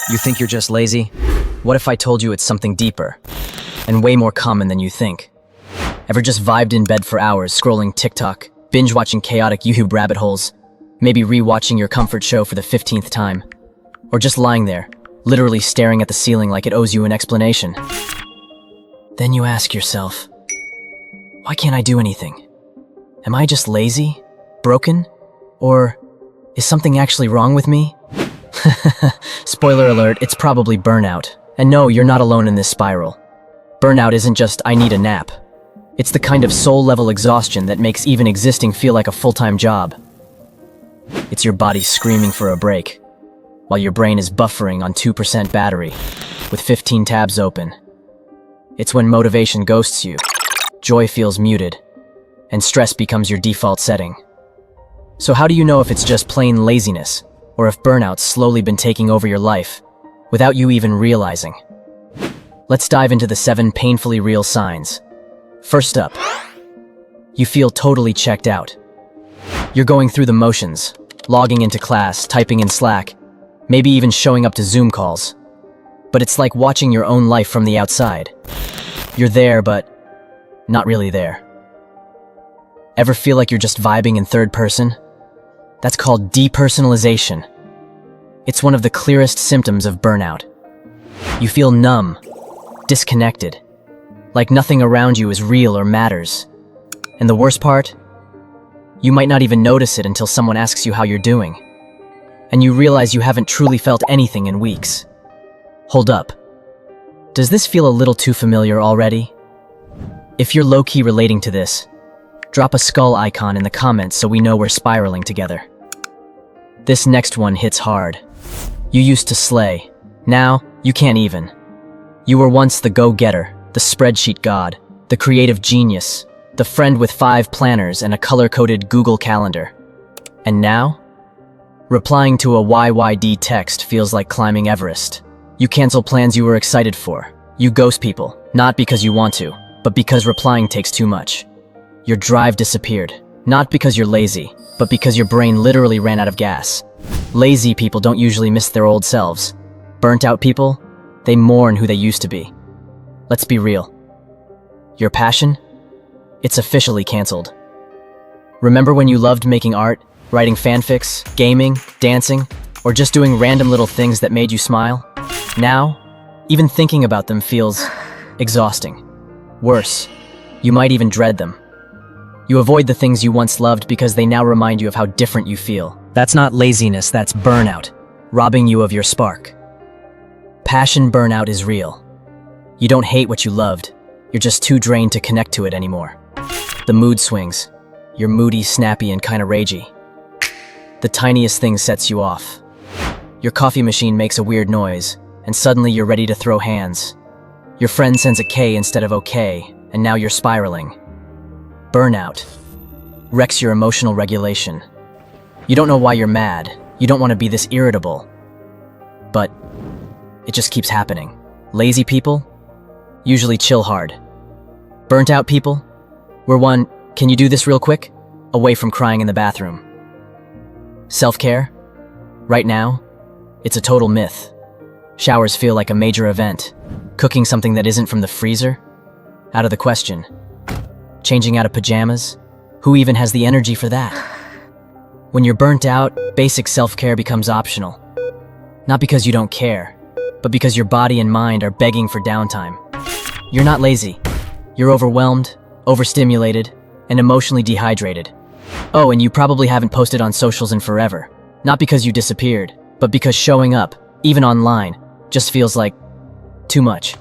You think you're just lazy? What if I told you it's something deeper and way more common than you think? Ever just vibed in bed for hours scrolling TikTok, binge-watching chaotic YouTube rabbit holes, maybe re-watching your comfort show for the 15th time? Or just lying there, literally staring at the ceiling like it owes you an explanation? Then you ask yourself, why can't I do anything? Am I just lazy? Broken? Or is something actually wrong with me? Spoiler alert, it's probably burnout. And no, you're not alone in this spiral. Burnout isn't just, I need a nap. It's the kind of soul-level exhaustion that makes even existing feel like a full-time job. It's your body screaming for a break, while your brain is buffering on 2% battery, with 15 tabs open. It's when motivation ghosts you, joy feels muted, and stress becomes your default setting. So how do you know if it's just plain laziness, or if burnout's slowly been taking over your life, without you even realizing? Let's dive into the 7 painfully real signs. First up, you feel totally checked out. You're going through the motions, logging into class, typing in Slack, maybe even showing up to Zoom calls. But it's like watching your own life from the outside. You're there, but not really there. Ever feel like you're just vibing in third person? That's called depersonalization. It's one of the clearest symptoms of burnout. You feel numb, disconnected, like nothing around you is real or matters. And the worst part? You might not even notice it until someone asks you how you're doing. And you realize you haven't truly felt anything in weeks. Hold up. Does this feel a little too familiar already? If you're low-key relating to this, drop a skull icon in the comments so we know we're spiraling together. This next one hits hard. You used to slay. Now, you can't even. You were once the go-getter, the spreadsheet god, the creative genius, the friend with 5 planners and a color-coded Google Calendar. And now? Replying to a YYD text feels like climbing Everest. You cancel plans you were excited for. You ghost people, not because you want to, but because replying takes too much. Your drive disappeared, not because you're lazy, but because your brain literally ran out of gas. Lazy people don't usually miss their old selves. Burnt out people, they mourn who they used to be. Let's be real. Your passion? It's officially canceled. Remember when you loved making art, writing fanfics, gaming, dancing, or just doing random little things that made you smile? Now, even thinking about them feels exhausting. Worse, you might even dread them. You avoid the things you once loved because they now remind you of how different you feel. That's not laziness, that's burnout, robbing you of your spark. Passion burnout is real. You don't hate what you loved, you're just too drained to connect to it anymore. The mood swings. You're moody, snappy, and kinda ragey. The tiniest thing sets you off. Your coffee machine makes a weird noise, and suddenly you're ready to throw hands. Your friend sends a K instead of okay, and now you're spiraling. Burnout wrecks your emotional regulation. You don't know why you're mad. You don't want to be this irritable. But it just keeps happening. Lazy people usually chill hard. Burnt out people, we're one, can you do this real quick? Away from crying in the bathroom. Self-care? Right now, it's a total myth. Showers feel like a major event. Cooking something that isn't from the freezer? Out of the question. Changing out of pajamas? Who even has the energy for that? When you're burnt out, basic self-care becomes optional. Not because you don't care, but because your body and mind are begging for downtime. You're not lazy. You're overwhelmed, overstimulated, and emotionally dehydrated. Oh, and you probably haven't posted on socials in forever. Not because you disappeared, but because showing up, even online, just feels like too much.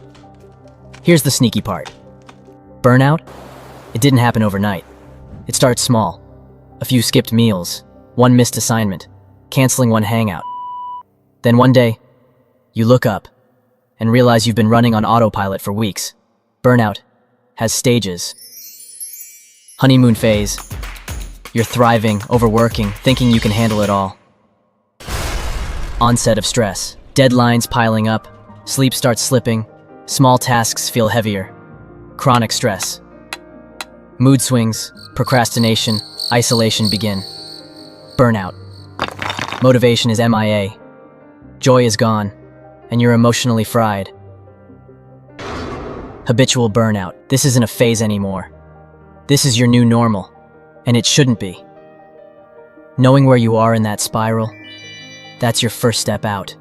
Here's the sneaky part. Burnout? It didn't happen overnight. It starts small. A few skipped meals, one missed assignment, canceling one hangout. Then one day, you look up and realize you've been running on autopilot for weeks. Burnout has stages. Honeymoon phase. You're thriving, overworking, thinking you can handle it all. Onset of stress. Deadlines piling up, sleep starts slipping, small tasks feel heavier. Chronic stress. Mood swings, procrastination, isolation begin. Burnout. Motivation is MIA. Joy is gone, and you're emotionally fried. Habitual burnout. This isn't a phase anymore. This is your new normal, and it shouldn't be. Knowing where you are in that spiral, that's your first step out.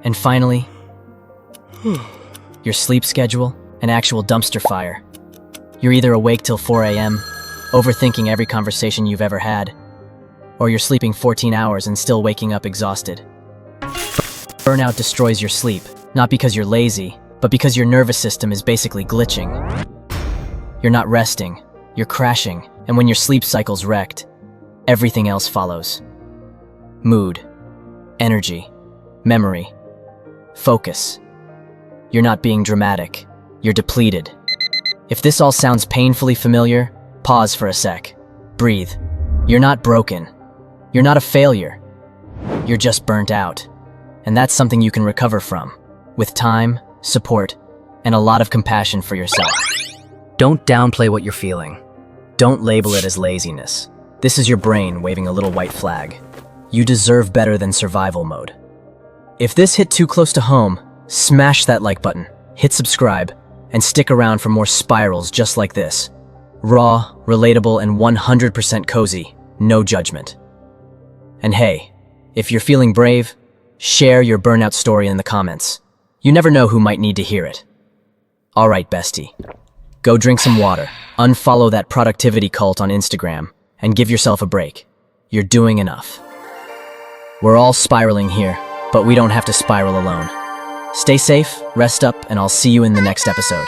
And finally, your sleep schedule, an actual dumpster fire. You're either awake till 4 a.m., overthinking every conversation you've ever had, or you're sleeping 14 hours and still waking up exhausted. Burnout destroys your sleep, not because you're lazy, but because your nervous system is basically glitching. You're not resting, you're crashing, and when your sleep cycle's wrecked, everything else follows. Mood, energy, memory, focus. You're not being dramatic, you're depleted. If this all sounds painfully familiar, pause for a sec. Breathe. You're not broken. You're not a failure. You're just burnt out. And that's something you can recover from, with time, support, and a lot of compassion for yourself. Don't downplay what you're feeling. Don't label it as laziness. This is your brain waving a little white flag. You deserve better than survival mode. If this hit too close to home, smash that like button, hit subscribe, and stick around for more spirals just like this. Raw, relatable, and 100% cozy, no judgment. And hey, if you're feeling brave, share your burnout story in the comments. You never know who might need to hear it. All right, bestie. Go drink some water, unfollow that productivity cult on Instagram, and give yourself a break. You're doing enough. We're all spiraling here, but we don't have to spiral alone. Stay safe, rest up, and I'll see you in the next episode.